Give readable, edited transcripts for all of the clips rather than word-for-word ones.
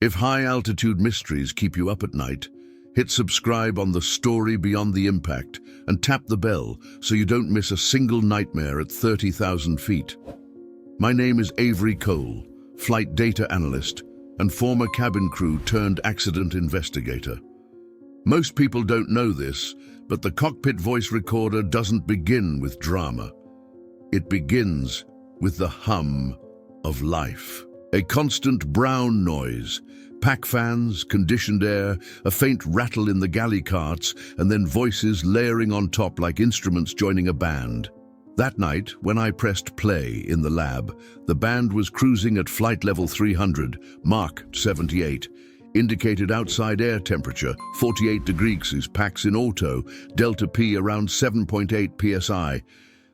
If high-altitude mysteries keep you up at night, hit subscribe on The Story Beyond the Impact and tap the bell so you don't miss a single nightmare at 30,000 feet. My name is Avery Cole, flight data analyst and former cabin crew turned accident investigator. Most people don't know this, but the cockpit voice recorder doesn't begin with drama. It begins with the hum of life. A constant brown noise, pack fans, conditioned air, a faint rattle in the galley carts, and then voices layering on top like instruments joining a band. That night, when I pressed play in the lab, the band was cruising at flight level 300, Mach 78, indicated outside air temperature, 48 degrees, packs in auto, delta P around 7.8 psi.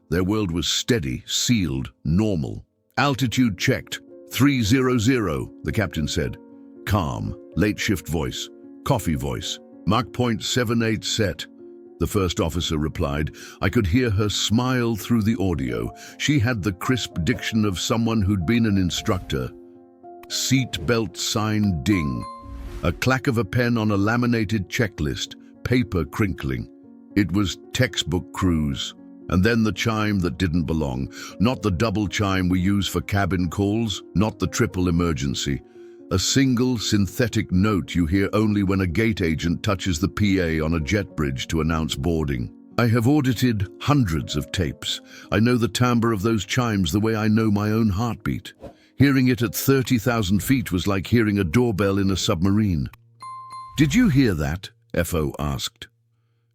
Their world was steady, sealed, normal. Altitude checked. 300, the captain said. Calm, late shift voice, coffee voice. Mach 0.78 set. The first officer replied. I could hear her smile through the audio. She had the crisp diction of someone who'd been an instructor. Seat belt sign ding. A clack of a pen on a laminated checklist, paper crinkling. It was textbook cruise. And then the chime that didn't belong. Not the double chime we use for cabin calls, not the triple emergency. A single synthetic note you hear only when a gate agent touches the PA on a jet bridge to announce boarding. I have audited hundreds of tapes. I know the timbre of those chimes the way I know my own heartbeat. Hearing it at 30,000 feet was like hearing a doorbell in a submarine. Did you hear that? FO asked.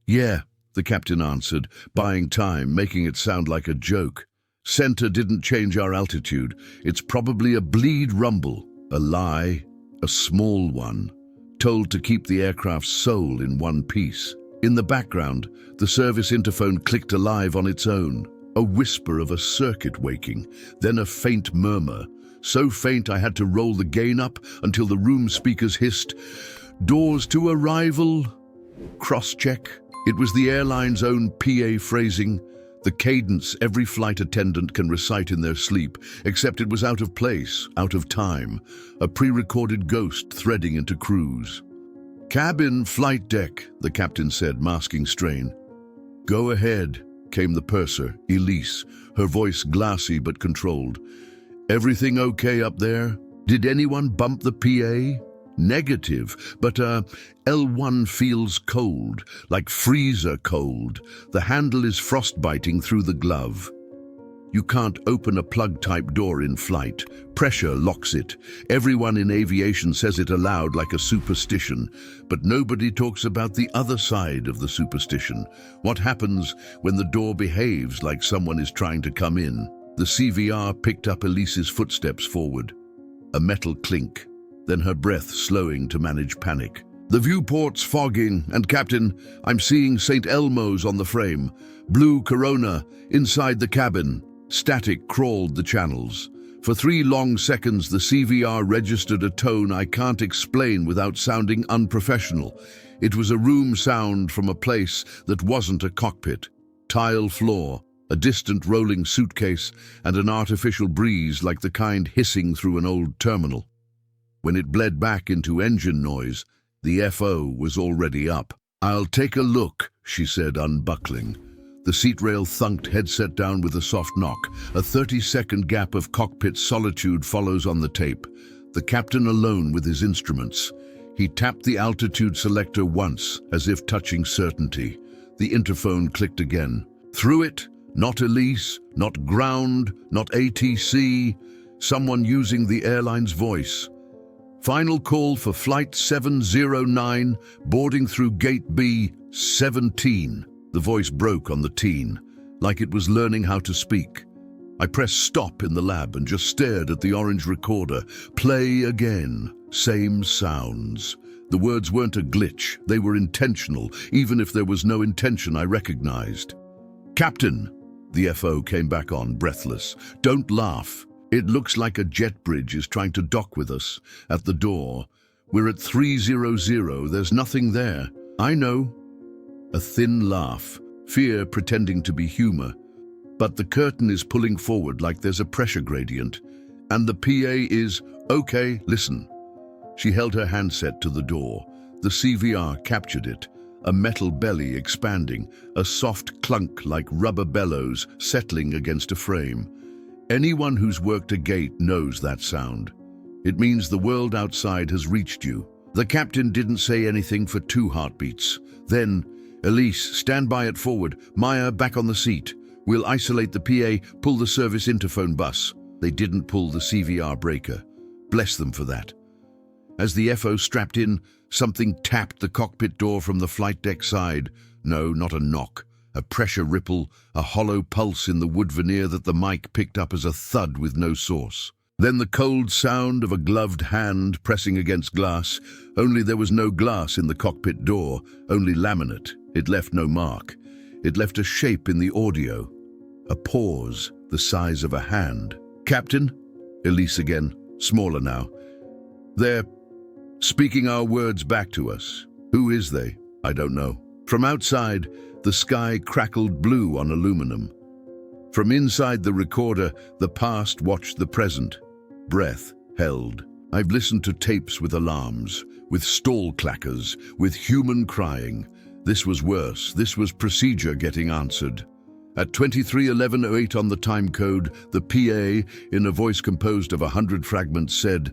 Yeah, the captain answered, buying time, making it sound like a joke. Center didn't change our altitude. It's probably a bleed rumble, a lie, a small one, told to keep the aircraft's soul in one piece. In the background, the service interphone clicked alive on its own, a whisper of a circuit waking, then a faint murmur, so faint I had to roll the gain up until the room speakers hissed, "Doors to arrival, cross-check." It was the airline's own PA phrasing, the cadence every flight attendant can recite in their sleep, except it was out of place, out of time, a pre-recorded ghost threading into cruise. "Cabin, flight deck," the captain said, masking strain. "Go ahead," came the purser, Elise, her voice glassy but controlled. "Everything okay up there? Did anyone bump the PA?" "Negative, but L1 feels cold, like freezer cold. The handle is frostbiting through the glove." "You can't open a plug-type door in flight. Pressure locks it. Everyone in aviation says it aloud like a superstition, but nobody talks about the other side of the superstition. What happens when the door behaves like someone is trying to come in?" The CVR picked up Elise's footsteps forward. A metal clink. Then her breath slowing to manage panic. "The viewport's fogging, and Captain, I'm seeing St. Elmo's on the frame. Blue corona, inside the cabin." Static crawled the channels. For 3 long seconds, the CVR registered a tone I can't explain without sounding unprofessional. It was a room sound from a place that wasn't a cockpit. Tile floor, a distant rolling suitcase, and an artificial breeze like the kind hissing through an old terminal. When it bled back into engine noise, the FO was already up. "I'll take a look," she said, unbuckling. The seat rail thunked headset down with a soft knock. A 30-second gap of cockpit solitude follows on the tape. The captain alone with his instruments. He tapped the altitude selector once, as if touching certainty. The interphone clicked again. Through it, not Elise, not ground, not ATC, someone using the airline's voice. "Final call for Flight 709, boarding through Gate B17. The voice broke on the teen, like it was learning how to speak. I pressed stop in the lab and just stared at the orange recorder. Play again. Same sounds. The words weren't a glitch. They were intentional, even if there was no intention I recognized. "Captain," the FO came back on, breathless. "Don't laugh. It looks like a jet bridge is trying to dock with us. At the door. We're at 300. There's nothing there." "I know." A thin laugh, fear pretending to be humor. "But the curtain is pulling forward like there's a pressure gradient. And the PA is, okay, listen. She held her handset to the door. The CVR captured it, a metal belly expanding, a soft clunk like rubber bellows settling against a frame. Anyone who's worked a gate knows that sound. It means the world outside has reached you. The captain didn't say anything for 2 heartbeats. Then, "Elise, stand by at forward. Maya, back on the seat. We'll isolate the PA, pull the service interphone bus." They didn't pull the CVR breaker. Bless them for that. As the FO strapped in, something tapped the cockpit door from the flight deck side. No, not a knock. A pressure ripple, a hollow pulse in the wood veneer that the mic picked up as a thud with no source. Then the cold sound of a gloved hand pressing against glass, only there was no glass in the cockpit door, only laminate. It left no mark. It left a shape in the audio. A pause, the size of a hand. "Captain?" Elise again, smaller now. "They're speaking our words back to us. Who is they? I don't know." From outside, the sky crackled blue on aluminum. From inside the recorder, the past watched the present. Breath held. I've listened to tapes with alarms, with stall clackers, with human crying. This was worse. This was procedure getting answered. At 23:11:08 on the time code, the PA, in a voice composed of 100 fragments, said,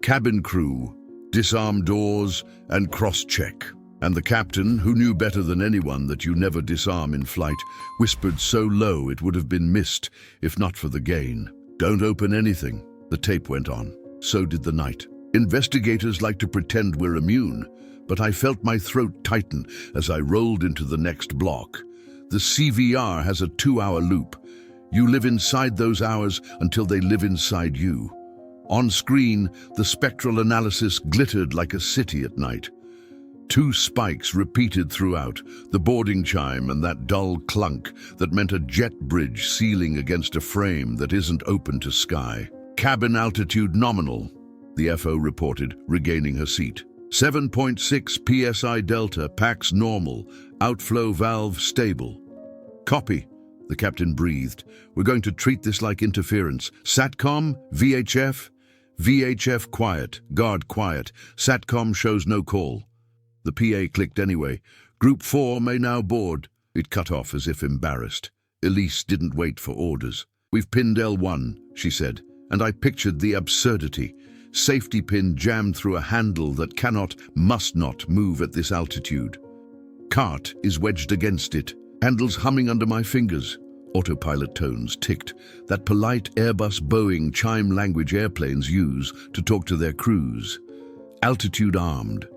"Cabin crew, disarm doors and cross-check." And the captain, who knew better than anyone that you never disarm in flight, whispered so low it would have been missed if not for the gain. "Don't open anything." The tape went on. So did the night. Investigators like to pretend we're immune, but I felt my throat tighten as I rolled into the next block. The CVR has a 2-hour loop. You live inside those hours until they live inside you. On screen, the spectral analysis glittered like a city at night. 2 spikes repeated throughout, the boarding chime and that dull clunk that meant a jet bridge sealing against a frame that isn't open to sky. "Cabin altitude nominal," the FO reported, regaining her seat. 7.6 psi delta, PAX normal, outflow valve stable. "Copy," the captain breathed. "We're going to treat this like interference. SATCOM, VHF? VHF quiet, guard quiet. SATCOM shows no call." The PA clicked anyway. "Group 4 may now board." It cut off as if embarrassed. Elise didn't wait for orders. "We've pinned L1, she said, and I pictured the absurdity. Safety pin jammed through a handle that cannot, must not move at this altitude. Cart is wedged against it, handles humming under my fingers. Autopilot tones ticked, that polite Airbus Boeing chime language airplanes use to talk to their crews. Altitude armed.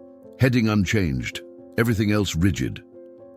Heading unchanged, everything else rigid.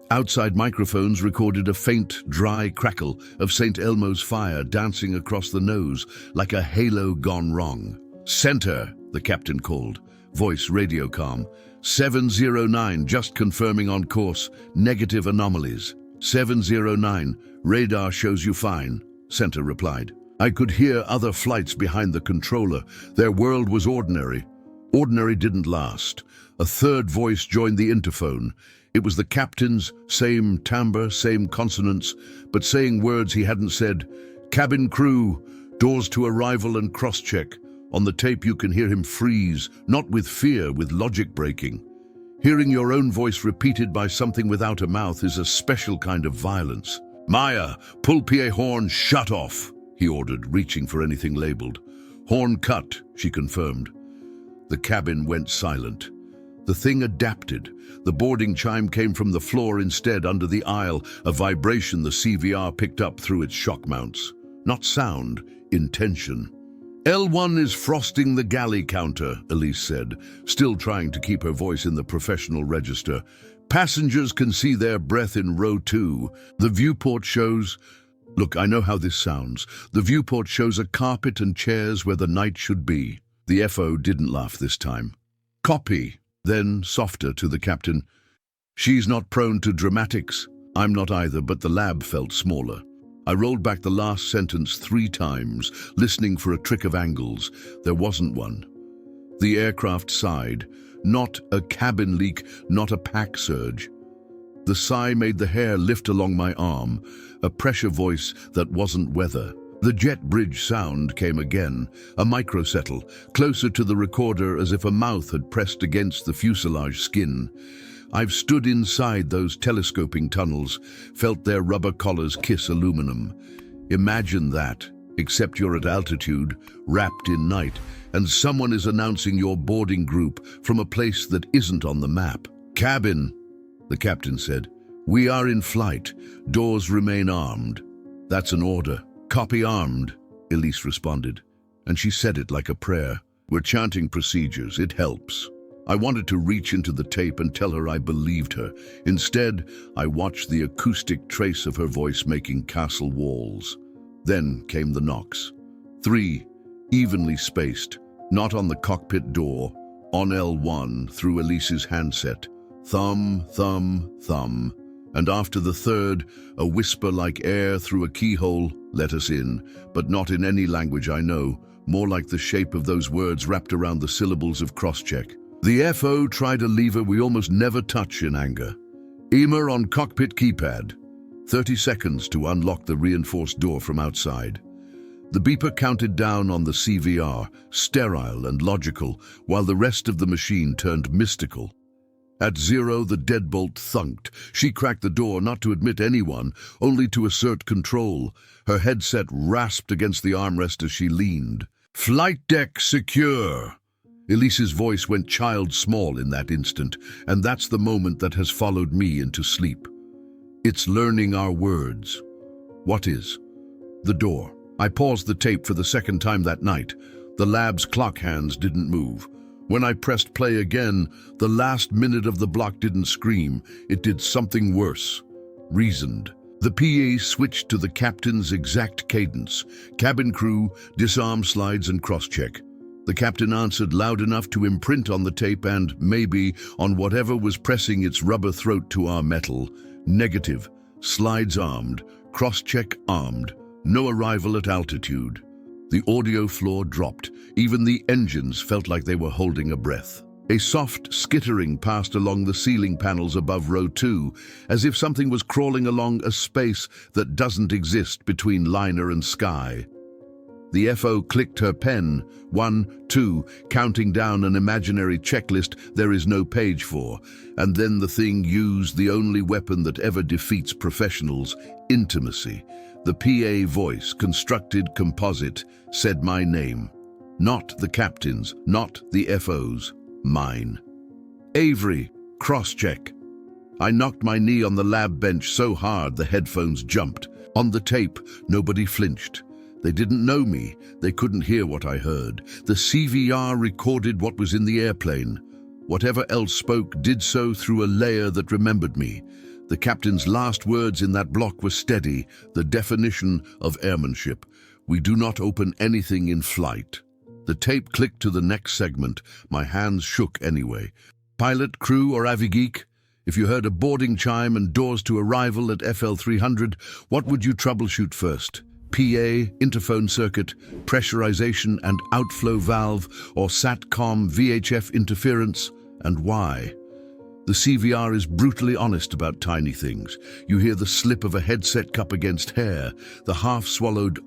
Outside microphones recorded a faint, dry crackle of St. Elmo's fire dancing across the nose like a halo gone wrong. "Center," the captain called, voice radio calm. 709, just confirming on course, negative anomalies. 709, radar shows you fine, Center replied. I could hear other flights behind the controller. Their world was ordinary. Ordinary didn't last. A third voice joined the interphone. It was the captain's, same timbre, same consonants, but saying words he hadn't said. "Cabin crew, doors to arrival and cross-check." On the tape you can hear him freeze, not with fear, with logic breaking. Hearing your own voice repeated by something without a mouth is a special kind of violence. "Maya, pull PA horn, shut off," he ordered, reaching for anything labeled. "Horn cut," she confirmed. The cabin went silent. The thing adapted. The boarding chime came from the floor instead, under the aisle, a vibration the CVR picked up through its shock mounts. Not sound, intention. "L1 is frosting the galley counter," Elise said, still trying to keep her voice in the professional register. "Passengers can see their breath in row 2. The viewport shows..." Look, I know how this sounds. The viewport shows a carpet and chairs where the night should be. The FO didn't laugh this time. "Copy." Then, softer to the captain, "She's not prone to dramatics. I'm not either, but the lab felt smaller." I rolled back the last sentence 3 times, listening for a trick of angles. There wasn't one. The aircraft sighed. Not a cabin leak, not a pack surge. The sigh made the hair lift along my arm, a pressure voice that wasn't weather. The jet bridge sound came again, a microsettle, closer to the recorder as if a mouth had pressed against the fuselage skin. I've stood inside those telescoping tunnels, felt their rubber collars kiss aluminum. Imagine that, except you're at altitude, wrapped in night, and someone is announcing your boarding group from a place that isn't on the map. "Cabin," the captain said. "We are in flight. Doors remain armed." "That's an order." "Copy armed," Elise responded, and she said it like a prayer. "We're chanting procedures. It helps." I wanted to reach into the tape and tell her I believed her. Instead, I watched the acoustic trace of her voice making castle walls. Then came the knocks. 3, evenly spaced, not on the cockpit door, on L1 through Elise's handset. Thumb, thumb, thumb. And after the third, a whisper like air through a keyhole, "Let us in," but not in any language I know, more like the shape of those words wrapped around the syllables of crosscheck. The FO tried a lever we almost never touch in anger. EMA on cockpit keypad. 30 seconds to unlock the reinforced door from outside. The beeper counted down on the CVR, sterile and logical, while the rest of the machine turned mystical. At 0, the deadbolt thunked. She cracked the door not to admit anyone, only to assert control. Her headset rasped against the armrest as she leaned. "Flight deck secure." Elise's voice went child small in that instant, and that's the moment that has followed me into sleep. It's learning our words. What is? The door. I paused the tape for the second time that night. The lab's clock hands didn't move. When I pressed play again, the last minute of the block didn't scream. It did something worse. Reasoned. The PA switched to the captain's exact cadence. Cabin crew, disarm slides and cross-check. The captain answered loud enough to imprint on the tape and, maybe, on whatever was pressing its rubber throat to our metal. Negative. Slides armed. Cross-check armed. No arrival at altitude. The audio floor dropped. Even the engines felt like they were holding a breath. A soft skittering passed along the ceiling panels above row 2, as if something was crawling along a space that doesn't exist between liner and sky. The FO clicked her pen, 1, 2, counting down an imaginary checklist there is no page for, and then the thing used the only weapon that ever defeats professionals, intimacy. The PA voice, constructed composite, said my name. Not the captain's, not the FO's, mine. "Avery, cross-check." I knocked my knee on the lab bench so hard the headphones jumped. On the tape, nobody flinched. They didn't know me. They couldn't hear what I heard. The CVR recorded what was in the airplane. Whatever else spoke did so through a layer that remembered me. The captain's last words in that block were steady, the definition of airmanship. "We do not open anything in flight." The tape clicked to the next segment. My hands shook anyway. "Pilot, crew, or avigeek? If you heard a boarding chime and doors to arrival at FL 300, what would you troubleshoot first? PA, interphone circuit, pressurization and outflow valve, or SATCOM VHF interference, and why?" The CVR is brutally honest about tiny things. You hear the slip of a headset cup against hair, the half-swallowed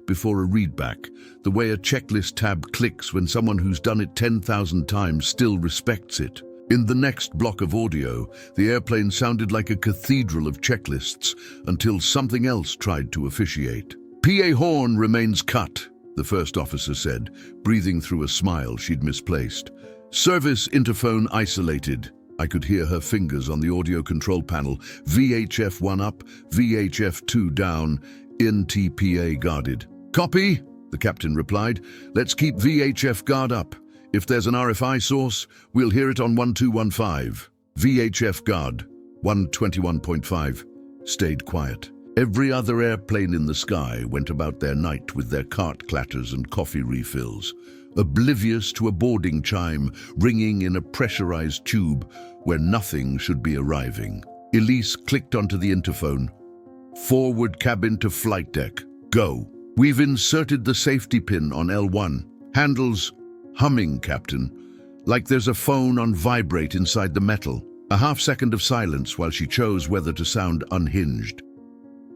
before a readback, the way a checklist tab clicks when someone who's done it 10,000 times still respects it. In the next block of audio, the airplane sounded like a cathedral of checklists until something else tried to officiate. "PA horn remains cut," the first officer said, breathing through a smile she'd misplaced. "Service interphone isolated." I could hear her fingers on the audio control panel. "VHF 1 up, VHF 2 down, NTPA guarded." "Copy," the captain replied. "Let's keep VHF guard up. If there's an RFI source, we'll hear it on 1215. VHF guard, 121.5. Stayed quiet. Every other airplane in the sky went about their night with their cart clatters and coffee refills, oblivious to a boarding chime ringing in a pressurized tube where nothing should be arriving. Elise clicked onto the interphone. "Forward cabin to flight deck. Go." "We've inserted the safety pin on L1. Handles humming, Captain. Like there's a phone on vibrate inside the metal." A half-second of silence while she chose whether to sound unhinged.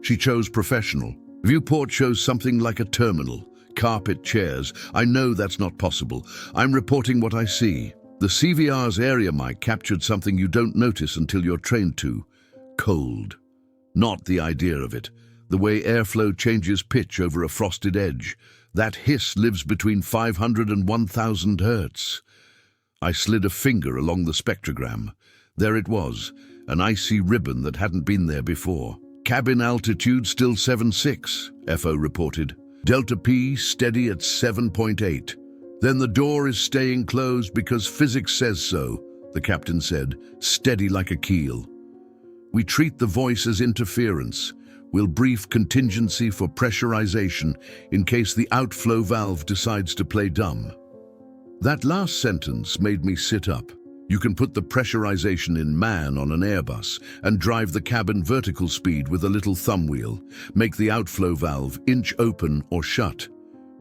She chose professional. Viewport shows something like a terminal. Carpet chairs. I know that's not possible. I'm reporting what I see. The CVR's area mic captured something you don't notice until you're trained to. Cold. Not the idea of it. The way airflow changes pitch over a frosted edge. That hiss lives between 500 and 1000 hertz. I slid a finger along the spectrogram. There it was, an icy ribbon that hadn't been there before. Cabin altitude still 7.6, FO reported. Delta P steady at 7.8. Then the door is staying closed because physics says so, the captain said, steady like a keel. We treat the voice as interference. We'll brief contingency for pressurization in case the outflow valve decides to play dumb. That last sentence made me sit up. You can put the pressurization in man on an Airbus and drive the cabin vertical speed with a little thumb wheel. Make the outflow valve inch open or shut.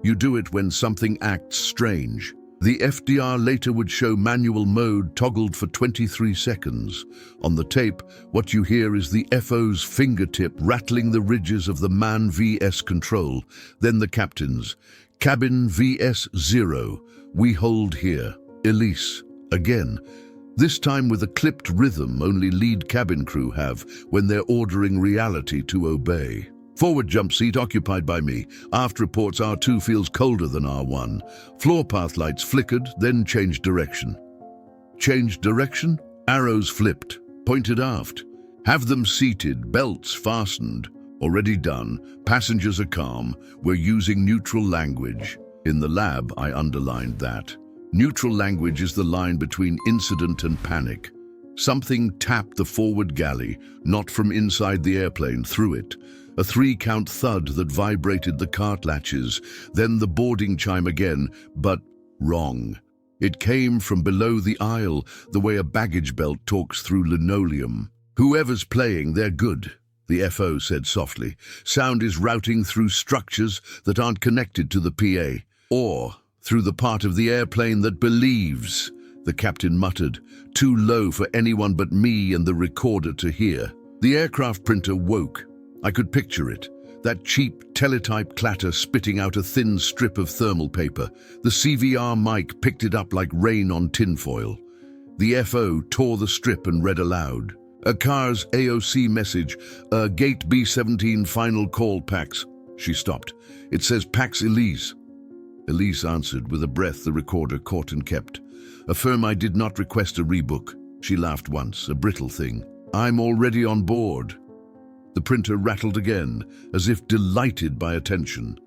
You do it when something acts strange. The FDR later would show manual mode toggled for 23 seconds. On the tape, what you hear is the FO's fingertip rattling the ridges of the man VS control, then the captain's. Cabin VS 0, we hold here. Elise, again. This time with a clipped rhythm only lead cabin crew have when they're ordering reality to obey. Forward jump seat occupied by me. Aft reports R2 feels colder than R1. Floor path lights flickered, then changed direction. Changed direction? Arrows flipped, pointed aft. Have them seated, belts fastened. Already done. Passengers are calm. We're using neutral language. In the lab, I underlined that. Neutral language is the line between incident and panic. Something tapped the forward galley, not from inside the airplane, through it. A 3-count thud that vibrated the cart latches, then the boarding chime again, but wrong. It came from below the aisle, the way a baggage belt talks through linoleum. Whoever's playing, they're good, the FO said softly. Sound is routing through structures that aren't connected to the PA, or through the part of the airplane that believes, the captain muttered, too low for anyone but me and the recorder to hear. The aircraft printer woke. I could picture it, that cheap teletype clatter spitting out a thin strip of thermal paper. The CVR mic picked it up like rain on tinfoil. The FO tore the strip and read aloud. A car's AOC message, Gate B17 final call Pax. She stopped. It says Pax Elise. Elise answered with a breath the recorder caught and kept. Affirm I did not request a rebook. She laughed once, a brittle thing. I'm already on board. The printer rattled again, as if delighted by attention.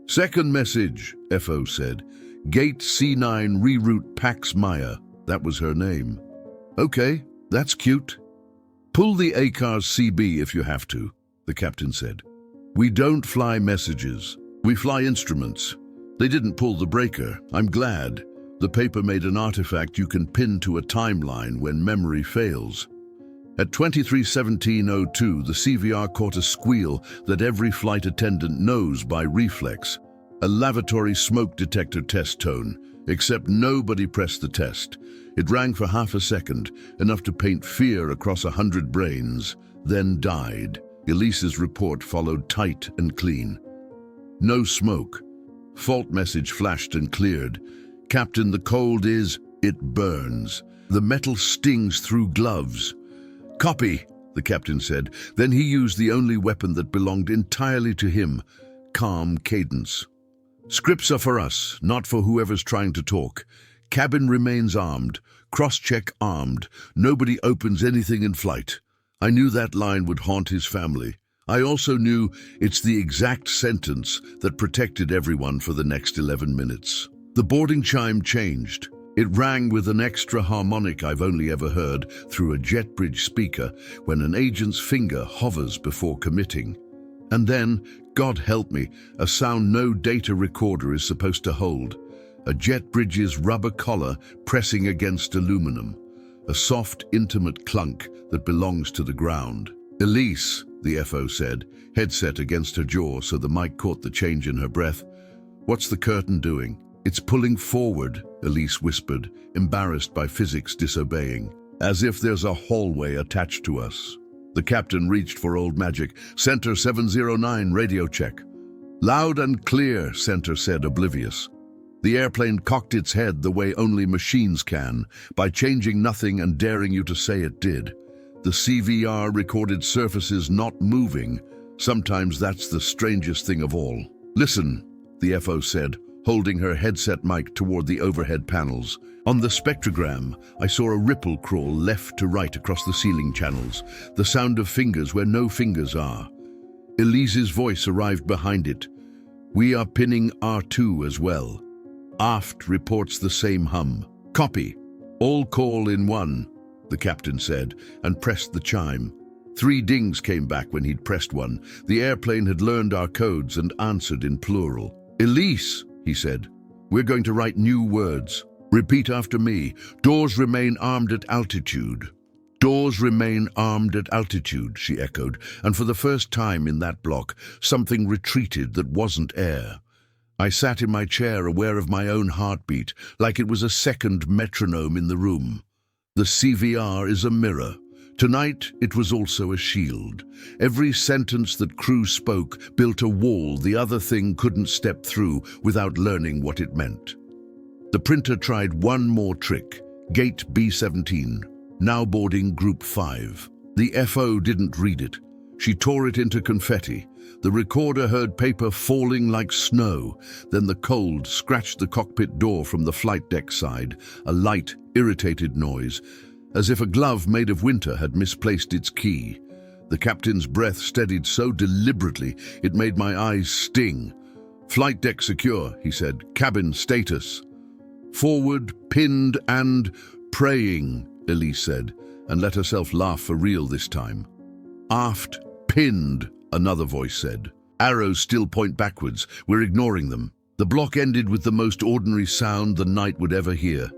Second message, FO said. Gate C9 reroute Pax Maya. That was her name. Okay, that's cute. Pull the ACARS CB if you have to, the captain said. We don't fly messages. We fly instruments. They didn't pull the breaker. I'm glad. The paper made an artifact you can pin to a timeline when memory fails. At 23:17:02, the CVR caught a squeal that every flight attendant knows by reflex. A lavatory smoke detector test tone, except nobody pressed the test. It rang for half a second, enough to paint fear across 100 brains, then died. Elise's report followed tight and clean. No smoke. Fault message flashed and cleared. Captain, the cold is, it burns. The metal stings through gloves. Copy, the captain said. Then he used the only weapon that belonged entirely to him, calm cadence. Scripts are for us, not for whoever's trying to talk. Cabin remains armed, cross-check armed. Nobody opens anything in flight. I knew that line would haunt his family. I also knew it's the exact sentence that protected everyone for the next 11 minutes. The boarding chime changed. It rang with an extra harmonic I've only ever heard through a jet bridge speaker when an agent's finger hovers before committing. And then, God help me, a sound no data recorder is supposed to hold. A jet bridge's rubber collar pressing against aluminum. A soft, intimate clunk that belongs to the ground. Elise, the FO said, headset against her jaw so the mic caught the change in her breath. What's the curtain doing? It's pulling forward, Elise whispered, embarrassed by physics disobeying. As if there's a hallway attached to us. The captain reached for old magic. Center 709, radio check. Loud and clear, Center said, oblivious. The airplane cocked its head the way only machines can, by changing nothing and daring you to say it did. The CVR recorded surfaces not moving. Sometimes that's the strangest thing of all. Listen, the FO said, holding her headset mic toward the overhead panels. On the spectrogram, I saw a ripple crawl left to right across the ceiling channels, the sound of fingers where no fingers are. Elise's voice arrived behind it. We are pinning R2 as well. Aft reports the same hum. Copy. All call in one, the captain said, and pressed the chime. 3 dings came back when he'd pressed one. The airplane had learned our codes and answered in plural. Elise, he said, we're going to write new words. Repeat after me. Doors remain armed at altitude. Doors remain armed at altitude, she echoed, and for the first time in that block, something retreated that wasn't air. I sat in my chair, aware of my own heartbeat, like it was a second metronome in the room. The CVR is a mirror. Tonight, it was also a shield. Every sentence that crew spoke built a wall the other thing couldn't step through without learning what it meant. The printer tried one more trick. Gate B17, now boarding Group 5. The FO didn't read it. She tore it into confetti. The recorder heard paper falling like snow. Then the cold scratched the cockpit door from the flight deck side, a light, irritated noise, as if a glove made of winter had misplaced its key. The captain's breath steadied so deliberately it made my eyes sting. Flight deck secure, he said. Cabin status. Forward, pinned and praying, Elise said, and let herself laugh for real this time. Aft, pinned, another voice said. Arrows still point backwards. We're ignoring them. The block ended with the most ordinary sound the night would ever hear.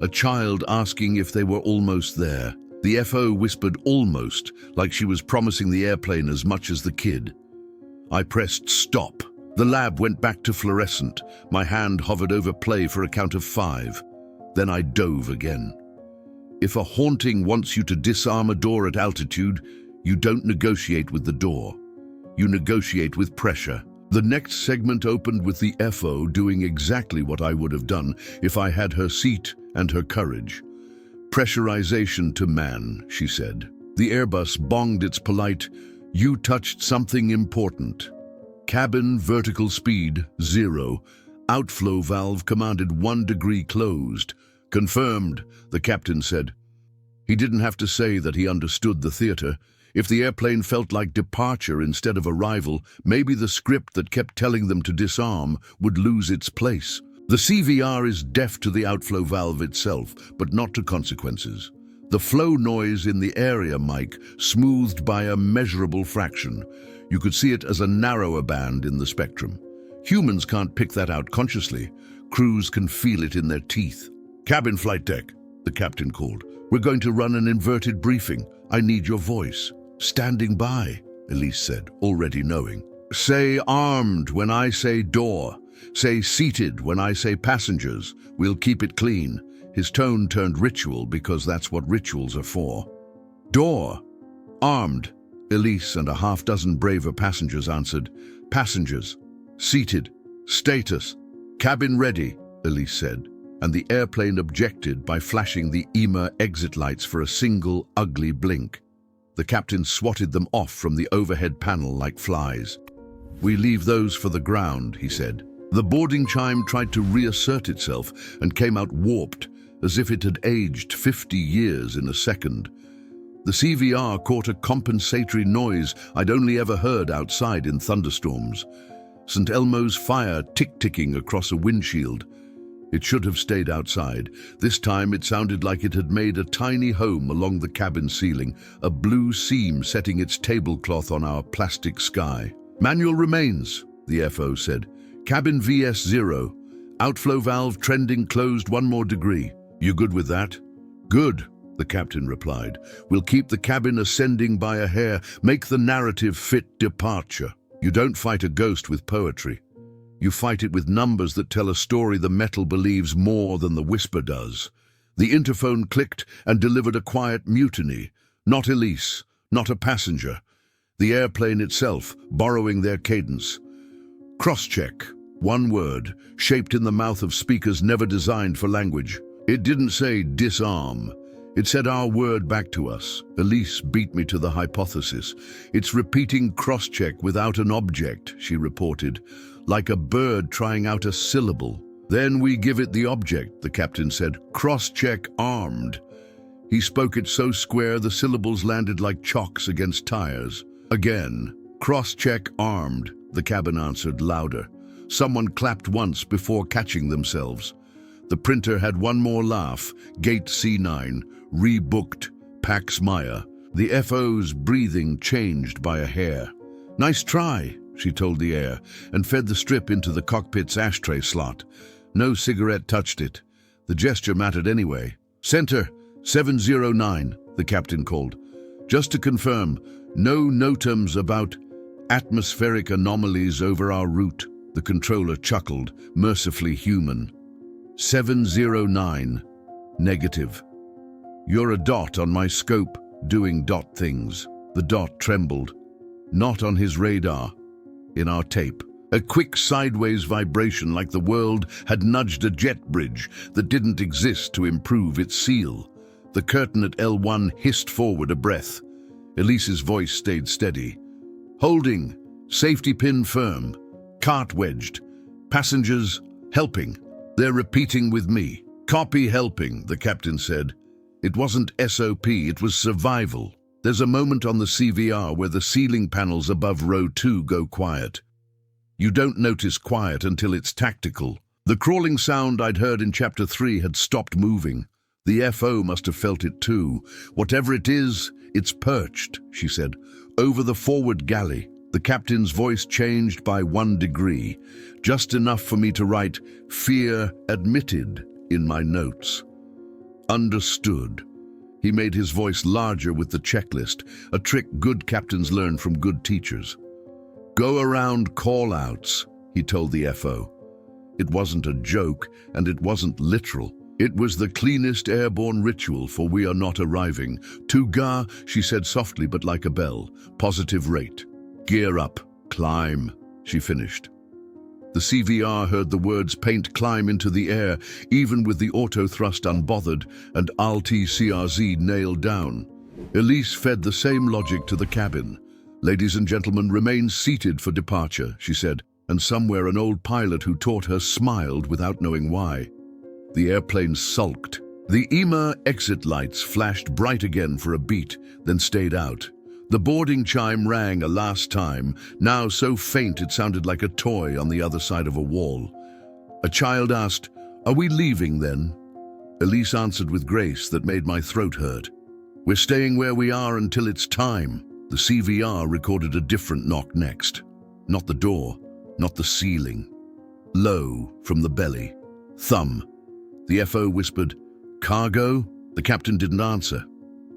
A child asking if they were almost there. The FO whispered almost, like she was promising the airplane as much as the kid. I pressed stop. The lab went back to fluorescent. My hand hovered over play for a count of 5. Then I dove again. If a haunting wants you to disarm a door at altitude, you don't negotiate with the door. You negotiate with pressure. The next segment opened with the FO doing exactly what I would have done if I had her seat and her courage. Pressurization to man, she said. The Airbus bonged its polite, you touched something important. Cabin vertical speed, 0. Outflow valve commanded 1 degree closed. Confirmed, the captain said. He didn't have to say that he understood the theater. If the airplane felt like departure instead of arrival, maybe the script that kept telling them to disarm would lose its place. The CVR is deaf to the outflow valve itself, but not to consequences. The flow noise in the area mic smoothed by a measurable fraction. You could see it as a narrower band in the spectrum. Humans can't pick that out consciously. Crews can feel it in their teeth. Cabin flight deck, the captain called. We're going to run an inverted briefing. I need your voice. Standing by, Elise said, already knowing. Say armed when I say door. Say seated when I say passengers. We'll keep it clean. His tone turned ritual because that's what rituals are for. Door. Armed. Elise and a half-dozen braver passengers answered. Passengers. Seated. Status. Cabin ready, Elise said, and the airplane objected by flashing the EMA exit lights for a single, ugly blink. The captain swatted them off from the overhead panel like flies. We leave those for the ground, he said. The boarding chime tried to reassert itself and came out warped, as if it had aged 50 years in a second. The CVR caught a compensatory noise I'd only ever heard outside in thunderstorms. St. Elmo's fire tick-ticking across a windshield. It should have stayed outside. This time it sounded like it had made a tiny home along the cabin ceiling, a blue seam setting its tablecloth on our plastic sky. Manual remains, the FO said. Cabin VS0. Outflow valve trending closed 1 more degree. You good with that? Good, the captain replied. We'll keep the cabin ascending by a hair, make the narrative fit departure. You don't fight a ghost with poetry. You fight it with numbers that tell a story the metal believes more than the whisper does. The interphone clicked and delivered a quiet mutiny. Not Elise, not a passenger. The airplane itself, borrowing their cadence. Cross-check, one word, shaped in the mouth of speakers never designed for language. It didn't say disarm. It said our word back to us. Elise beat me to the hypothesis. It's repeating cross-check without an object, she reported, like a bird trying out a syllable. Then we give it the object, the captain said. Cross-check armed. He spoke it so square the syllables landed like chocks against tires. Again, cross-check armed, the cabin answered louder. Someone clapped once before catching themselves. The printer had one more laugh. Gate C9, rebooked, Pax Maya. The FO's breathing changed by a hair. Nice try, she told the air, and fed the strip into the cockpit's ashtray slot. No cigarette touched it. The gesture mattered anyway. Center, 709, the captain called. Just to confirm, no notams about atmospheric anomalies over our route. The controller chuckled, mercifully human. 709, negative. You're a dot on my scope, doing dot things. The dot trembled. Not on his radar. In our tape. A quick sideways vibration like the world had nudged a jet bridge that didn't exist to improve its seal. The curtain at L1 hissed forward a breath. Elise's voice stayed steady. Holding. Safety pin firm. Cart wedged. Passengers helping. They're repeating with me. Copy helping, the captain said. It wasn't SOP, it was survival. There's a moment on the CVR where the ceiling panels above row 2 go quiet. You don't notice quiet until it's tactical. The crawling sound I'd heard in Chapter 3 had stopped moving. The FO must have felt it too. Whatever it is, it's perched, she said, over the forward galley. The captain's voice changed by 1 degree, just enough for me to write "fear admitted" in my notes. Understood. He made his voice larger with the checklist, a trick good captains learn from good teachers. Go around call-outs, he told the FO. It wasn't a joke, and it wasn't literal. It was the cleanest airborne ritual, for we are not arriving. To ga, she said softly but like a bell. Positive rate. Gear up. Climb, she finished. The CVR heard the words paint climb into the air, even with the auto-thrust unbothered and ALT-CRZ nailed down. Elise fed the same logic to the cabin. Ladies and gentlemen, remain seated for departure, she said, and somewhere an old pilot who taught her smiled without knowing why. The airplane sulked. The EMA exit lights flashed bright again for a beat, then stayed out. The boarding chime rang a last time, now so faint it sounded like a toy on the other side of a wall. A child asked, "Are we leaving then?" Elise answered with grace that made my throat hurt. "We're staying where we are until it's time." The CVR recorded a different knock next. Not the door, not the ceiling. Low, from the belly. Thumb. The FO whispered, "Cargo?" The captain didn't answer.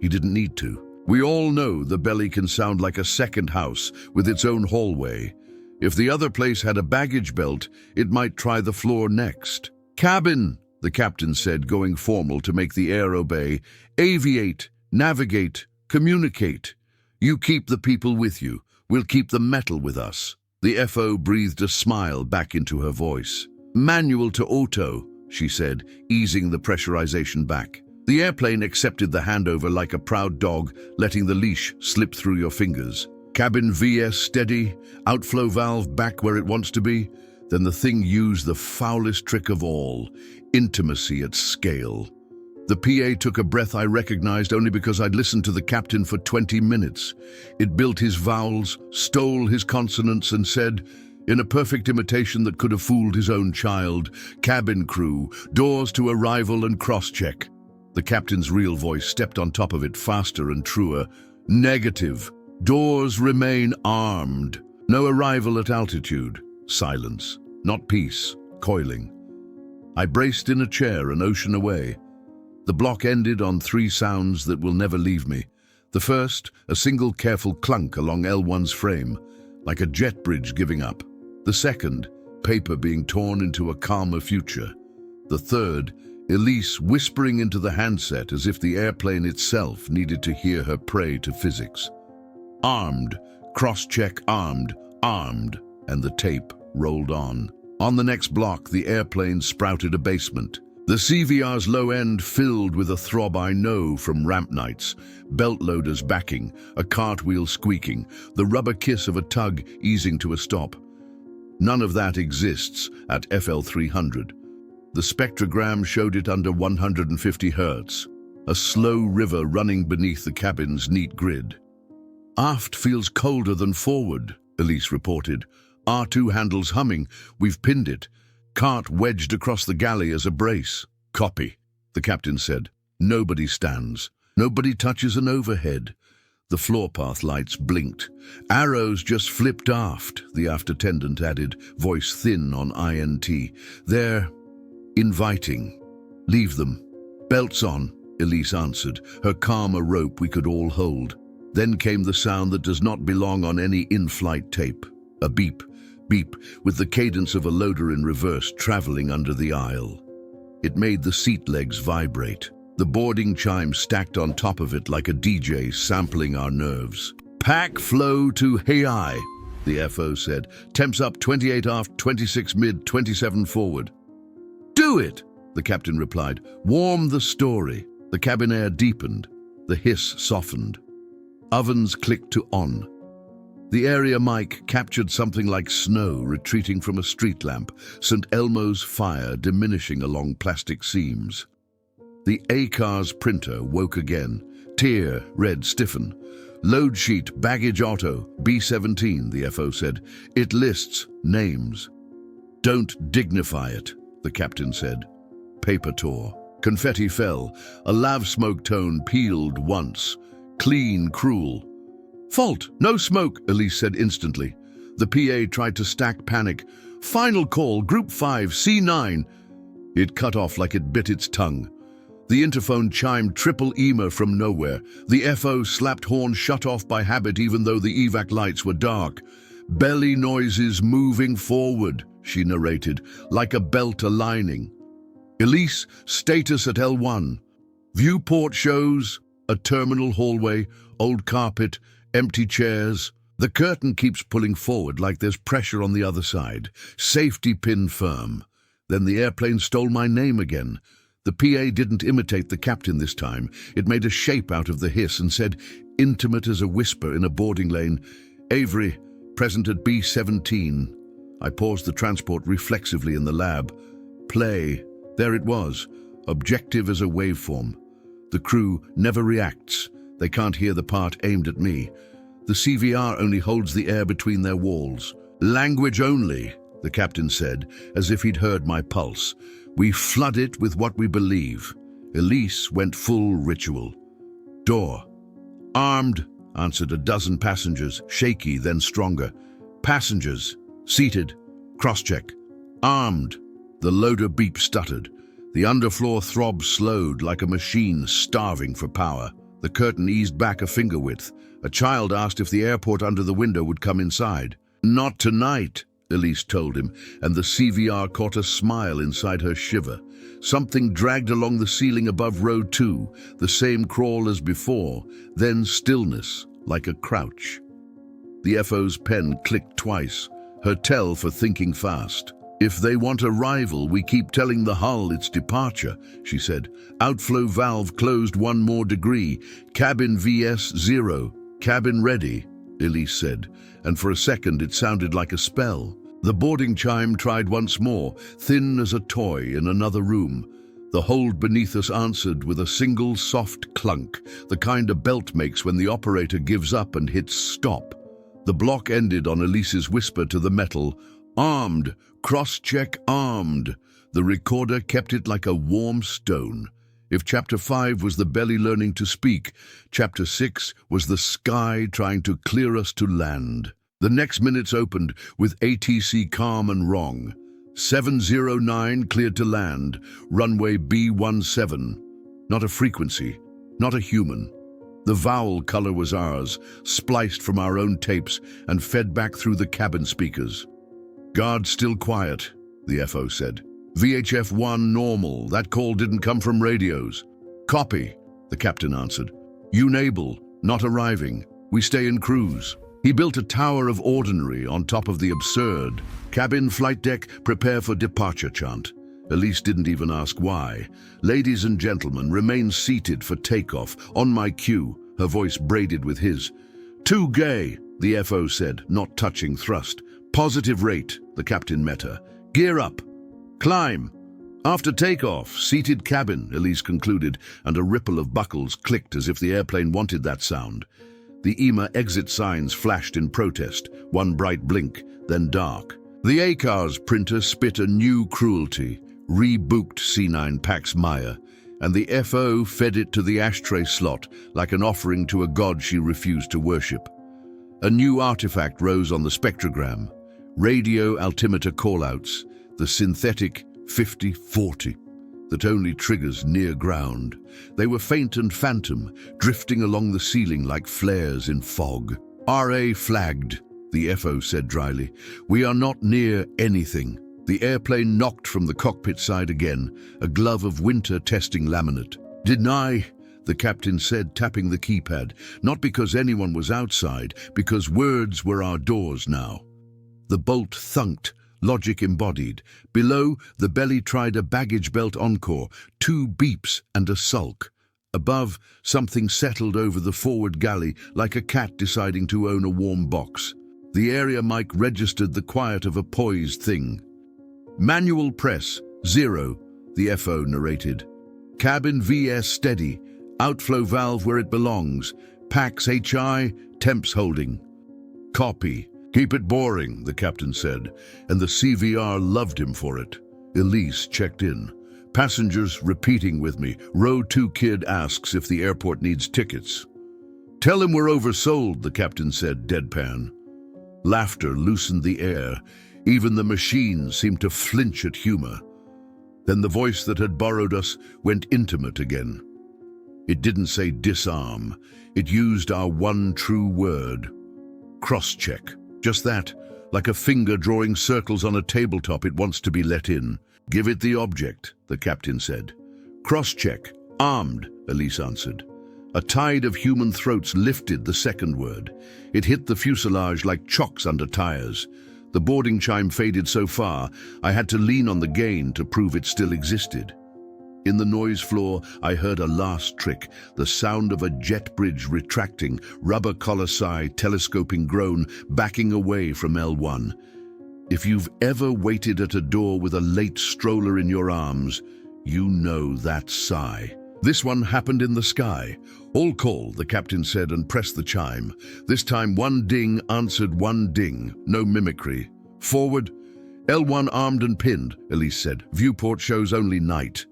He didn't need to. We all know the belly can sound like a second house with its own hallway. If the other place had a baggage belt, it might try the floor next. "Cabin," the captain said, going formal to make the air obey. "Aviate, navigate, communicate. You keep the people with you. We'll keep the metal with us." The FO breathed a smile back into her voice. "Manual to auto," she said, easing the pressurization back. The airplane accepted the handover like a proud dog, letting the leash slip through your fingers. Cabin VS steady, outflow valve back where it wants to be. Then the thing used the foulest trick of all, intimacy at scale. The PA took a breath I recognized only because I'd listened to the captain for 20 minutes. It built his vowels, stole his consonants, and said, in a perfect imitation that could have fooled his own child, "Cabin crew, doors to arrival and cross-check." The captain's real voice stepped on top of it faster and truer. "Negative. Doors remain armed. No arrival at altitude." Silence. Not peace. Coiling. I braced in a chair an ocean away. The block ended on 3 sounds that will never leave me. The first, a single careful clunk along L1's frame, like a jet bridge giving up. The second, paper being torn into a calmer future. The third, Elise whispering into the handset as if the airplane itself needed to hear her pray to physics. Armed. Cross-check armed. Armed. And the tape rolled on. On the next block, the airplane sprouted a basement. The CVR's low end filled with a throb I know from ramp nights, belt loaders backing, a cartwheel squeaking, the rubber kiss of a tug easing to a stop. None of that exists at FL 300. The spectrogram showed it under 150 Hz, a slow river running beneath the cabin's neat grid. Aft feels colder than forward, Elise reported. R2 handles humming. We've pinned it. Cart wedged across the galley as a brace. Copy, the captain said. Nobody stands. Nobody touches an overhead. The floor path lights blinked. Arrows just flipped aft, the aft attendant added, voice thin on INT. They're inviting. Leave them. Belts on, Elise answered, her calm a rope we could all hold. Then came the sound that does not belong on any in-flight tape. A beep, beep, with the cadence of a loader in reverse traveling under the aisle. It made the seat legs vibrate. The boarding chime stacked on top of it like a DJ sampling our nerves. Pack flow to Hai, the FO said. Temps up 28 aft, 26 mid, 27 forward. Do it, the captain replied. Warm the story. The cabin air deepened. The hiss softened. Ovens clicked to on. The area mic captured something like snow retreating from a street lamp, St. Elmo's fire diminishing along plastic seams. The A-car's printer woke again. Tier, red, stiffen. Load sheet, baggage auto, B-17, the FO said. It lists names. Don't dignify it, the captain said. Paper tore. Confetti fell. A lav smoke tone peeled once. Clean, cruel. Fault, no smoke, Elise said instantly. The PA tried to stack panic. Final call, Group 5, C9. It cut off like it bit its tongue. The interphone chimed triple EMA from nowhere. The FO slapped horn shut off by habit even though the evac lights were dark. Belly noises moving forward, she narrated, like a belt aligning. Elise, status at L1. Viewport shows a terminal hallway, old carpet, empty chairs. The curtain keeps pulling forward like there's pressure on the other side. Safety pin firm. Then the airplane stole my name again. The PA didn't imitate the captain this time. It made a shape out of the hiss and said, intimate as a whisper in a boarding lane, Avery, present at B-17. I paused the transport reflexively in the lab. Play. There it was, objective as a waveform. The crew never reacts. They can't hear the part aimed at me. The CVR only holds the air between their walls. Language only, the captain said, as if he'd heard my pulse. We flood it with what we believe. Elise went full ritual. Door. Armed, answered a dozen passengers, shaky then stronger. Passengers. Seated. Cross-check. Armed. The loader beep stuttered. The underfloor throb slowed like a machine starving for power. The curtain eased back a finger width. A child asked if the airport under the window would come inside. Not tonight, Elise told him, and the CVR caught a smile inside her shiver. Something dragged along the ceiling above row 2, the same crawl as before, then stillness, like a crouch. The FO's pen clicked twice, her tell for thinking fast. If they want a rival, we keep telling the hull it's departure, she said. Outflow valve closed 1 more degree. Cabin VS 0. Cabin ready, Elise said, and for a second it sounded like a spell. The boarding chime tried once more, thin as a toy in another room. The hold beneath us answered with a single soft clunk, the kind a belt makes when the operator gives up and hits stop. The block ended on Elise's whisper to the metal, armed, cross-check armed. The recorder kept it like a warm stone. If Chapter 5 was the belly learning to speak, Chapter 6 was the sky trying to clear us to land. The next minutes opened with ATC calm and wrong. 709 cleared to land, runway B17. Not a frequency, not a human. The vowel color was ours, spliced from our own tapes and fed back through the cabin speakers. Guard still quiet, the FO said. VHF 1 normal, that call didn't come from radios. Copy, the captain answered. Unable, not arriving. We stay in cruise. He built a tower of ordinary on top of the absurd. Cabin, flight deck, prepare for departure chant. Elise didn't even ask why. Ladies and gentlemen, remain seated for takeoff. On my cue, her voice braided with his. Too gay, the FO said, not touching thrust. Positive rate, the captain met her. Gear up. Climb. After takeoff, seated cabin, Elise concluded, and a ripple of buckles clicked as if the airplane wanted that sound. The EMA exit signs flashed in protest, one bright blink, then dark. The ACARS printer spit a new cruelty, rebooked C9 Pax Maya, and the FO fed it to the ashtray slot like an offering to a god she refused to worship. A new artifact rose on the spectrogram, radio altimeter callouts, the synthetic 5040 that only triggers near ground. They were faint and phantom, drifting along the ceiling like flares in fog. RA flagged, the FO said dryly. We are not near anything. The airplane knocked from the cockpit side again, a glove of winter testing laminate. Deny, the captain said, tapping the keypad, not because anyone was outside, because words were our doors now. The bolt thunked, logic embodied. Below, the belly tried a baggage belt encore, 2 beeps and a sulk. Above, something settled over the forward galley like a cat deciding to own a warm box. The area mic registered the quiet of a poised thing. Manual press, 0, the FO narrated. Cabin VS steady, outflow valve where it belongs. Pax HI, temps holding. Copy. Keep it boring, the captain said, and the CVR loved him for it. Elise checked in. Passengers repeating with me. Row 2 kid asks if the airport needs tickets. Tell him we're oversold, the captain said, deadpan. Laughter loosened the air. Even the machines seemed to flinch at humor. Then the voice that had borrowed us went intimate again. It didn't say disarm. It used our one true word. Cross-check. Just that, like a finger drawing circles on a tabletop it wants to be let in. Give it the object, the captain said. Cross-check. Armed, Elise answered. A tide of human throats lifted the second word. It hit the fuselage like chocks under tires. The boarding chime faded so far, I had to lean on the gain to prove it still existed. In the noise floor, I heard a last trick, the sound of a jet bridge retracting, rubber collar sigh, telescoping groan, backing away from L1. If you've ever waited at a door with a late stroller in your arms, you know that sigh. This one happened in the sky. All call, the captain said and pressed the chime. This time one ding answered one ding, no mimicry. Forward. L1 armed and pinned, Elise said. Viewport shows only night.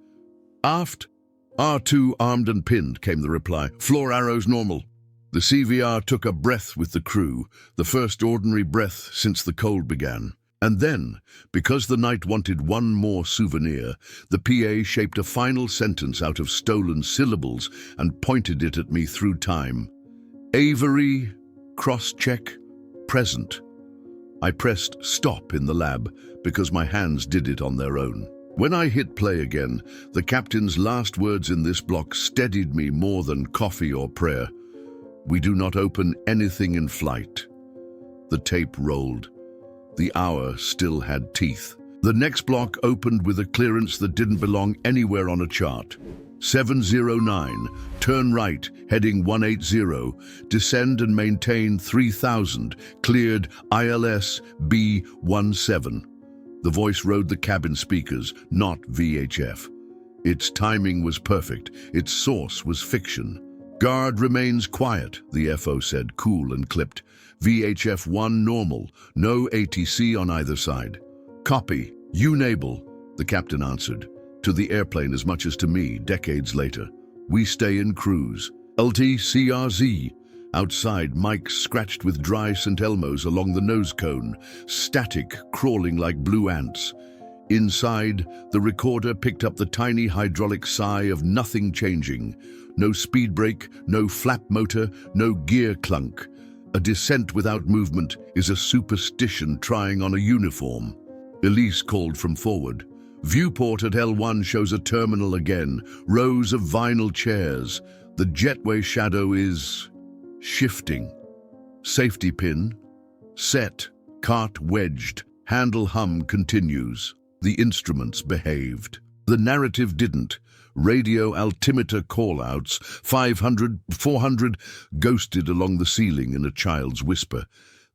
Aft. R2 armed and pinned, came the reply. Floor arrows normal. The CVR took a breath with the crew, the first ordinary breath since the cold began. And then, because the night wanted one more souvenir, the PA shaped a final sentence out of stolen syllables and pointed it at me through time. Avery, cross-check, present. I pressed stop in the lab because my hands did it on their own. When I hit play again, the captain's last words in this block steadied me more than coffee or prayer. We do not open anything in flight. The tape rolled. The hour still had teeth. The next block opened with a clearance that didn't belong anywhere on a chart. 709, turn right, heading 180, descend and maintain 3000, cleared ILS B17. The voice rode the cabin speakers, not VHF. Its timing was perfect. Its source was fiction. Guard remains quiet, the FO said, cool and clipped. VHF 1 normal, no ATC on either side. Copy, UNABLE, the captain answered. To the airplane as much as to me, decades later. We stay in cruise. LTCRZ. Outside, mics scratched with dry St. Elmos along the nose cone, static, crawling like blue ants. Inside, the recorder picked up the tiny hydraulic sigh of nothing changing. No speed brake, no flap motor, no gear clunk. A descent without movement is a superstition trying on a uniform. Elise called from forward. Viewport at L1 shows a terminal again, rows of vinyl chairs. The jetway shadow is shifting. Safety pin. Set. Cart wedged. Handle hum continues. The instruments behaved. The narrative didn't. Radio altimeter call-outs, 500, 400, ghosted along the ceiling in a child's whisper.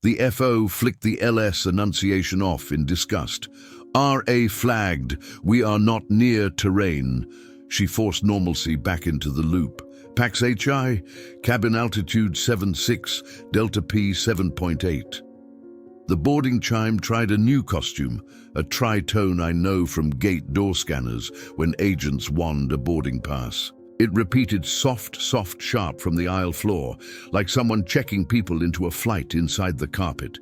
The FO flicked the LS annunciation off in disgust. RA flagged. We are not near terrain. She forced normalcy back into the loop. PAX HI, cabin altitude 76, Delta P 7.8. The boarding chime tried a new costume, a tritone I know from gate door scanners when agents wand a boarding pass. It repeated soft, sharp from the aisle floor, like someone checking people into a flight inside the carpet.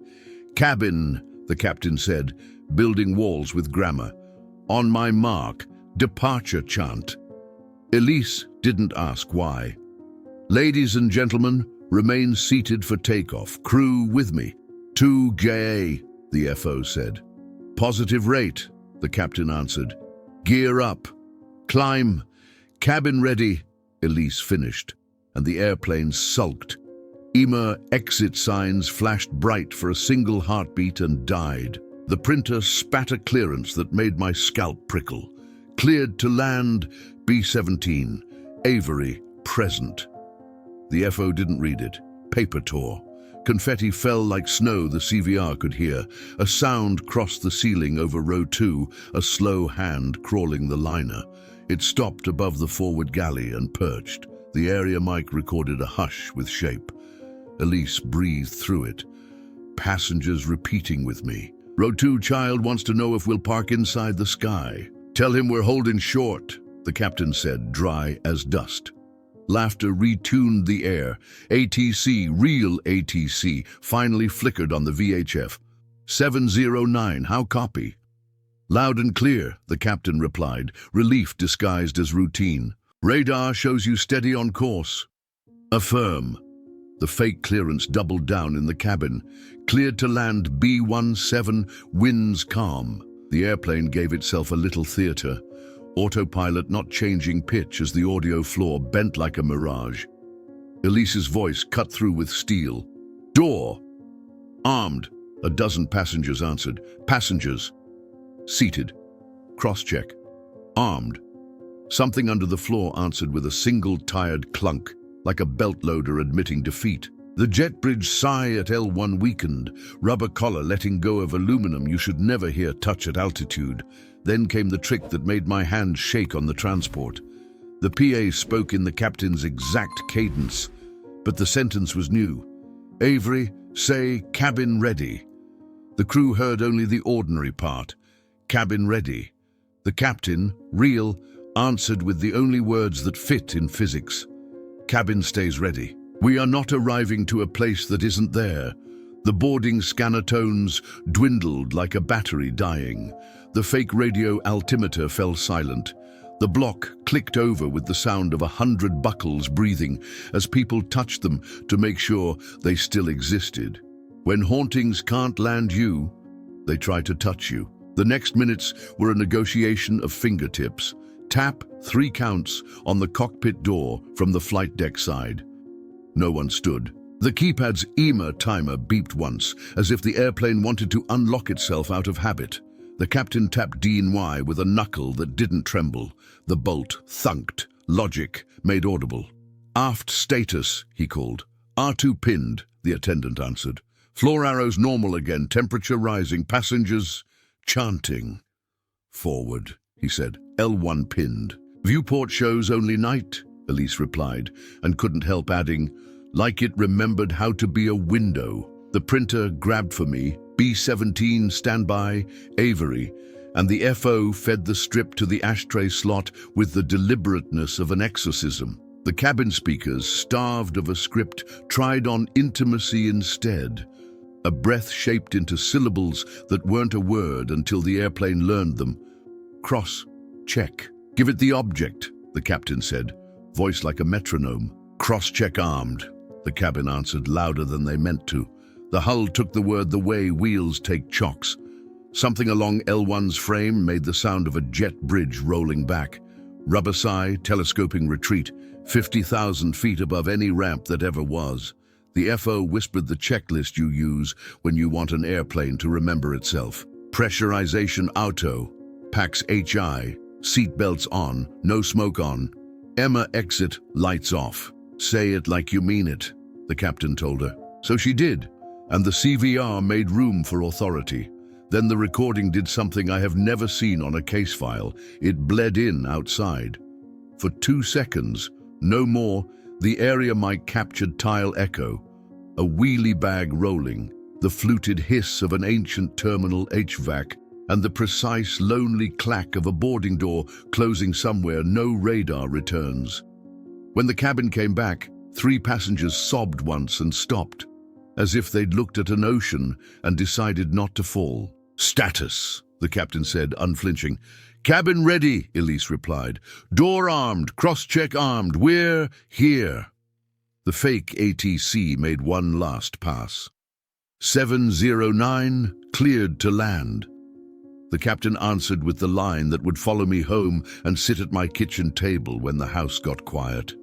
Cabin, the captain said, building walls with grammar. On my mark, departure chant. Elise didn't ask why. Ladies and gentlemen, remain seated for takeoff. Crew with me. 2JA, the FO said. Positive rate, the captain answered. Gear up. Climb. Cabin ready, Elise finished, and the airplane sulked. EMA exit signs flashed bright for a single heartbeat and died. The printer spat a clearance that made my scalp prickle. Cleared to land, B-17, Avery, present. The FO didn't read it. Paper tore. Confetti fell like snow the CVR could hear. A sound crossed the ceiling over row 2, a slow hand crawling the liner. It stopped above the forward galley and perched. The area mic recorded a hush with shape. Elise breathed through it. Passengers repeating with me. Row 2 child wants to know if we'll park inside the sky. Tell him we're holding short, the captain said, dry as dust. Laughter retuned the air. ATC, real ATC, finally flickered on the VHF. 709, how copy? Loud and clear, the captain replied, relief disguised as routine. Radar shows you steady on course. Affirm. The fake clearance doubled down in the cabin. Cleared to land B-17, winds calm. The airplane gave itself a little theater. Autopilot not changing pitch as the audio floor bent like a mirage. Elise's voice cut through with steel. Door. Armed. A dozen passengers answered. Passengers. Seated. Cross-check. Armed. Something under the floor answered with a single tired clunk, like a belt loader admitting defeat. The jet bridge sigh at L1 weakened, rubber collar letting go of aluminum you should never hear touch at altitude. Then came the trick that made my hand shake on the transport. The PA spoke in the captain's exact cadence, but the sentence was new. Avery, say cabin ready. The crew heard only the ordinary part. Cabin ready. The captain, real, answered with the only words that fit in physics. Cabin stays ready. We are not arriving to a place that isn't there. The boarding scanner tones dwindled like a battery dying. The fake radio altimeter fell silent. The block clicked over with the sound of 100 buckles breathing as people touched them to make sure they still existed. When hauntings can't land you, they try to touch you. The next minutes were a negotiation of fingertips. Tap 3 counts on the cockpit door from the flight deck side. No one stood. The keypad's EMA timer beeped once, as if the airplane wanted to unlock itself out of habit. The captain tapped D&Y with a knuckle that didn't tremble. The bolt thunked. Logic made audible. Aft status, he called. R2 pinned, the attendant answered. Floor arrows normal again, temperature rising, passengers chanting. Forward, he said. L1 pinned. Viewport shows only night, Elise replied, and couldn't help adding, like it remembered how to be a window. The printer grabbed for me, B-17 standby, Avery, and the FO fed the strip to the ashtray slot with the deliberateness of an exorcism. The cabin speakers, starved of a script, tried on intimacy instead. A breath shaped into syllables that weren't a word until the airplane learned them. Cross, check. Give it the object, the captain said, voice like a metronome. Cross-check armed, the cabin answered louder than they meant to. The hull took the word the way wheels take chocks. Something along L1's frame made the sound of a jet bridge rolling back. Rubber sigh, telescoping retreat, 50,000 feet above any ramp that ever was. The FO whispered the checklist you use when you want an airplane to remember itself. Pressurization auto, PAX HI, seatbelts on, no smoke on. Emma exit, lights off. Say it like you mean it, the captain told her. So she did, and the CVR made room for authority. Then the recording did something I have never seen on a case file. It bled in outside. For 2 seconds, no more, the area mic captured tile echo, a wheelie bag rolling, the fluted hiss of an ancient terminal HVAC, and the precise, lonely clack of a boarding door closing somewhere. No radar returns. When the cabin came back, 3 passengers sobbed once and stopped, as if they'd looked at an ocean and decided not to fall. Status, the captain said, unflinching. Cabin ready, Elise replied. Door armed, cross-check armed, we're here. The fake ATC made one last pass. 709, cleared to land. The captain answered with the line that would follow me home and sit at my kitchen table when the house got quiet.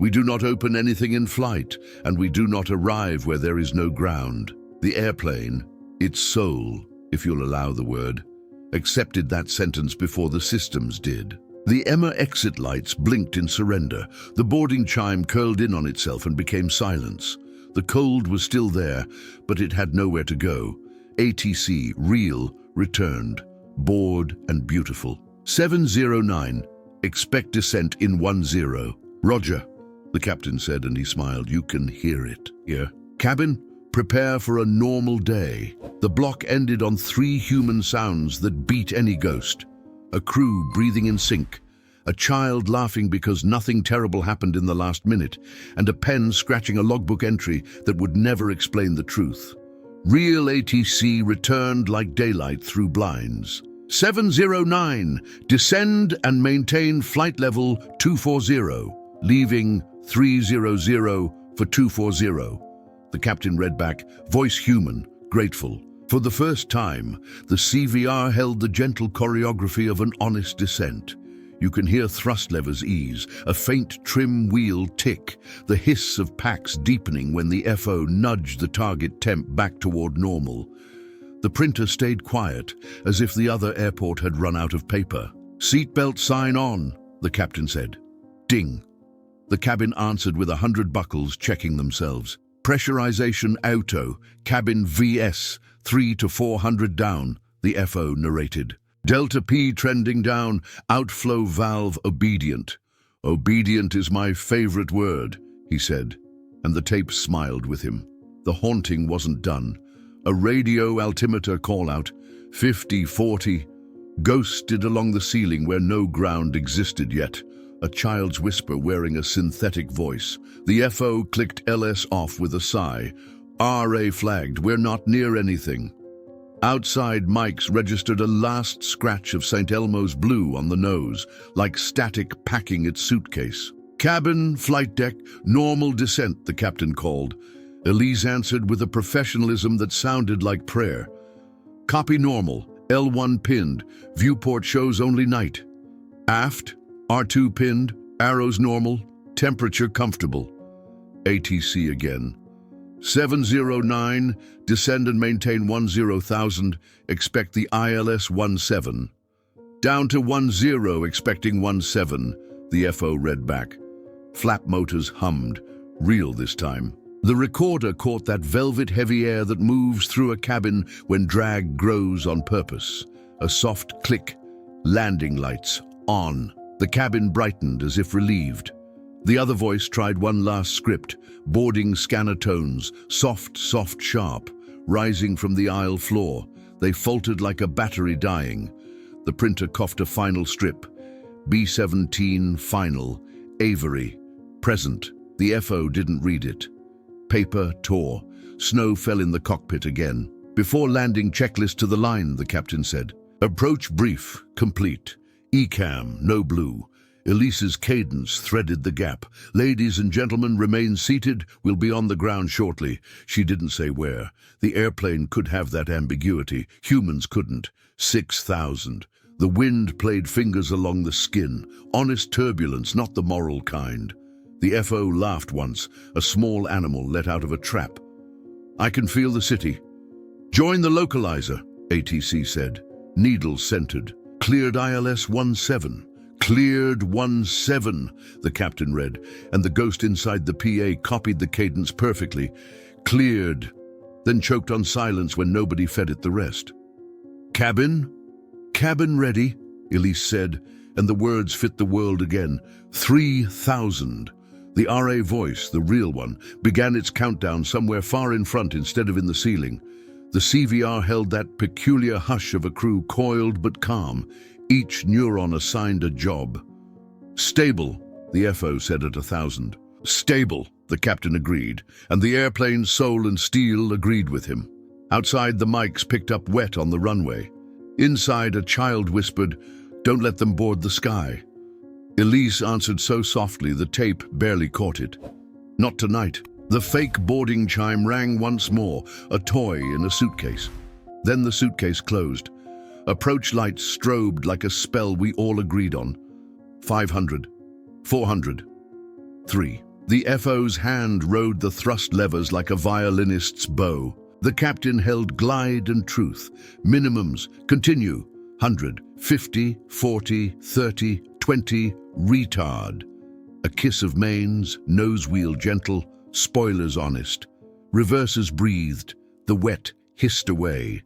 We do not open anything in flight, and we do not arrive where there is no ground. The airplane, its soul, if you'll allow the word, accepted that sentence before the systems did. The Emma exit lights blinked in surrender. The boarding chime curled in on itself and became silence. The cold was still there, but it had nowhere to go. ATC, real, returned, bored and beautiful. 709, expect descent in 10. Roger, the captain said, and he smiled. You can hear it here. Cabin, prepare for a normal day. The block ended on 3 human sounds that beat any ghost. A crew breathing in sync, a child laughing because nothing terrible happened in the last minute, and a pen scratching a logbook entry that would never explain the truth. Real ATC returned like daylight through blinds. 709, descend and maintain flight level 240, leaving 300 for 240. The captain read back, voice human, grateful. For the first time, the CVR held the gentle choreography of an honest descent. You can hear thrust levers ease, a faint trim wheel tick, the hiss of packs deepening when the FO nudged the target temp back toward normal. The printer stayed quiet, as if the other airport had run out of paper. Seatbelt sign on, the captain said. Ding. The cabin answered with 100 buckles checking themselves. Pressurization auto, cabin VS, 3 to 400 down, the FO narrated. Delta P trending down, outflow valve obedient. Obedient is my favorite word, he said, and the tape smiled with him. The haunting wasn't done. A radio altimeter call-out, 50-40, ghosted along the ceiling where no ground existed yet. A child's whisper wearing a synthetic voice. The FO clicked LS off with a sigh. RA flagged, we're not near anything. Outside mics registered a last scratch of St. Elmo's blue on the nose, like static packing its suitcase. Cabin, flight deck, normal descent, the captain called. Elise answered with a professionalism that sounded like prayer. Copy normal, L1 pinned, viewport shows only night. Aft, R2 pinned, arrows normal, temperature comfortable. ATC again. 709, descend and maintain 10,000, expect the ILS 17. Down to 10, expecting 17, the FO read back. Flap motors hummed, real this time. The recorder caught that velvet heavy air that moves through a cabin when drag grows on purpose. A soft click, landing lights on. The cabin brightened as if relieved. The other voice tried one last script, boarding scanner tones, soft, sharp, rising from the aisle floor. They faltered like a battery dying. The printer coughed a final strip. B-17, final, Avery, present. The FO didn't read it. Paper tore. Snow fell in the cockpit again. Before landing, checklist to the line, the captain said. Approach brief, complete. ECAM, no blue. Elise's cadence threaded the gap. Ladies and gentlemen, remain seated. We'll be on the ground shortly. She didn't say where. The airplane could have that ambiguity. Humans couldn't. 6,000. The wind played fingers along the skin. Honest turbulence, not the moral kind. The FO laughed once, a small animal let out of a trap. "I can feel the city." "Join the localizer," ATC said. Needles centered. "Cleared ILS 17. Cleared 17, the captain read, and the ghost inside the PA copied the cadence perfectly. Cleared, then choked on silence when nobody fed it the rest. "Cabin? Cabin ready," Elise said, and the words fit the world again. 3,000. The RA voice, the real one, began its countdown somewhere far in front instead of in the ceiling. The CVR held that peculiar hush of a crew coiled but calm, each neuron assigned a job. "Stable," the FO said at 1,000. "Stable," the captain agreed, and the airplane's soul and steel agreed with him. Outside, the mics picked up wet on the runway. Inside, a child whispered, "Don't let them board the sky." Elise answered so softly the tape barely caught it. "Not tonight." The fake boarding chime rang once more, a toy in a suitcase. Then the suitcase closed. Approach lights strobed like a spell we all agreed on. 500, 400, 3. The FO's hand rode the thrust levers like a violinist's bow. The captain held glide and truth. Minimums, continue, 100, 50, 40, 30, 20, retard. A kiss of mains, nose wheel gentle, spoilers honest. Reverses breathed, the wet hissed away.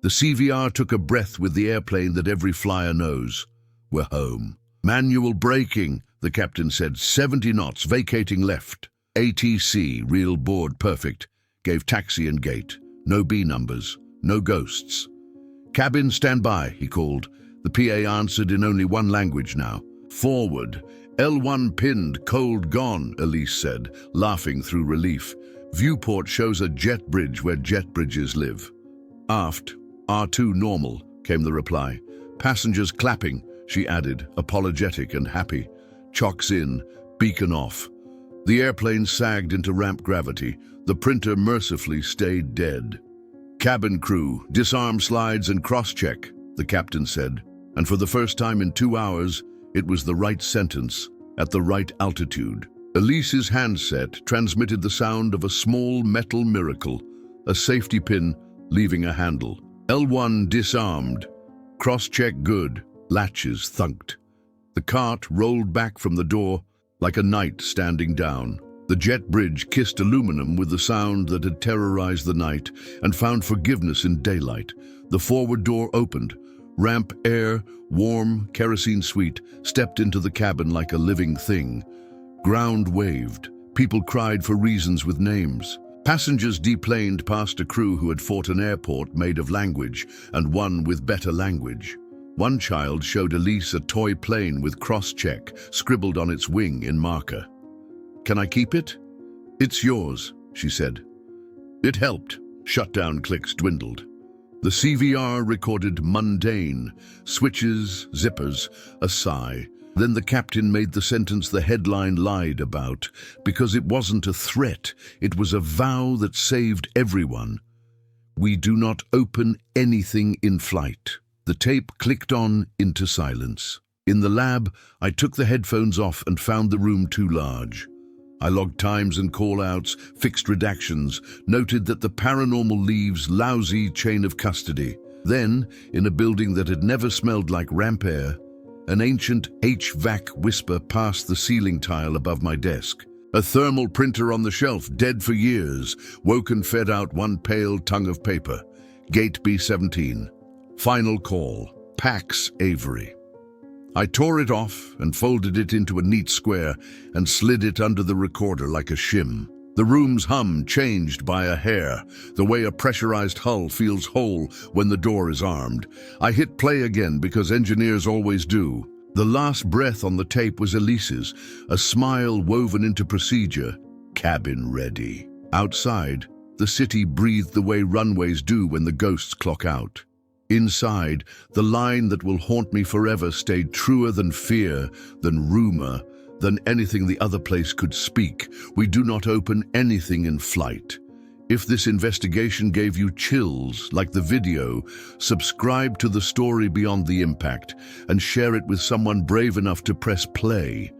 The CVR took a breath with the airplane that every flyer knows. We're home. "Manual braking," the captain said, 70 knots, vacating left. ATC, real board perfect, gave taxi and gate. No B numbers, no ghosts. "Cabin, stand by," he called. The PA answered in only one language now. "Forward. L1 pinned, cold gone," Elise said, laughing through relief. "Viewport shows a jet bridge where jet bridges live." "Aft. R2 normal," came the reply. "Passengers clapping," she added, apologetic and happy. "Chocks in, beacon off." The airplane sagged into ramp gravity. The printer mercifully stayed dead. "Cabin crew, disarm slides and cross-check," the captain said. And for the first time in 2 hours, it was the right sentence, at the right altitude. Elise's handset transmitted the sound of a small metal miracle, a safety pin leaving a handle. L1 disarmed. Cross-check good. Latches thunked. The cart rolled back from the door like a knight standing down. The jet bridge kissed aluminum with the sound that had terrorized the night and found forgiveness in daylight. The forward door opened. Ramp air, warm, kerosene sweet, stepped into the cabin like a living thing. Ground waved. People cried for reasons with names. Passengers deplaned past a crew who had fought an airport made of language and one with better language. One child showed Elise a toy plane with cross-check scribbled on its wing in marker. "Can I keep it?" "It's yours," she said. It helped. Shutdown clicks dwindled. The CVR recorded mundane, switches, zippers, a sigh. Then the captain made the sentence the headline lied about, because it wasn't a threat, it was a vow that saved everyone. "We do not open anything in flight." The tape clicked on into silence. In the lab, I took the headphones off and found the room too large. I logged times and call-outs, fixed redactions, noted that the paranormal leaves lousy chain of custody. Then, in a building that had never smelled like ramp air, an ancient HVAC whisper passed the ceiling tile above my desk. A thermal printer on the shelf, dead for years, woke and fed out one pale tongue of paper. Gate B17. Final call. Pax Avery. I tore it off and folded it into a neat square and slid it under the recorder like a shim. The room's hum changed by a hair, the way a pressurized hull feels whole when the door is armed. I hit play again because engineers always do. The last breath on the tape was Elise's, a smile woven into procedure. Cabin ready. Outside, the city breathed the way runways do when the ghosts clock out. Inside, the line that will haunt me forever stayed truer than fear, than rumor, than anything the other place could speak. We do not open anything in flight. If this investigation gave you chills, like the video, subscribe to the story Beyond the Impact and share it with someone brave enough to press play.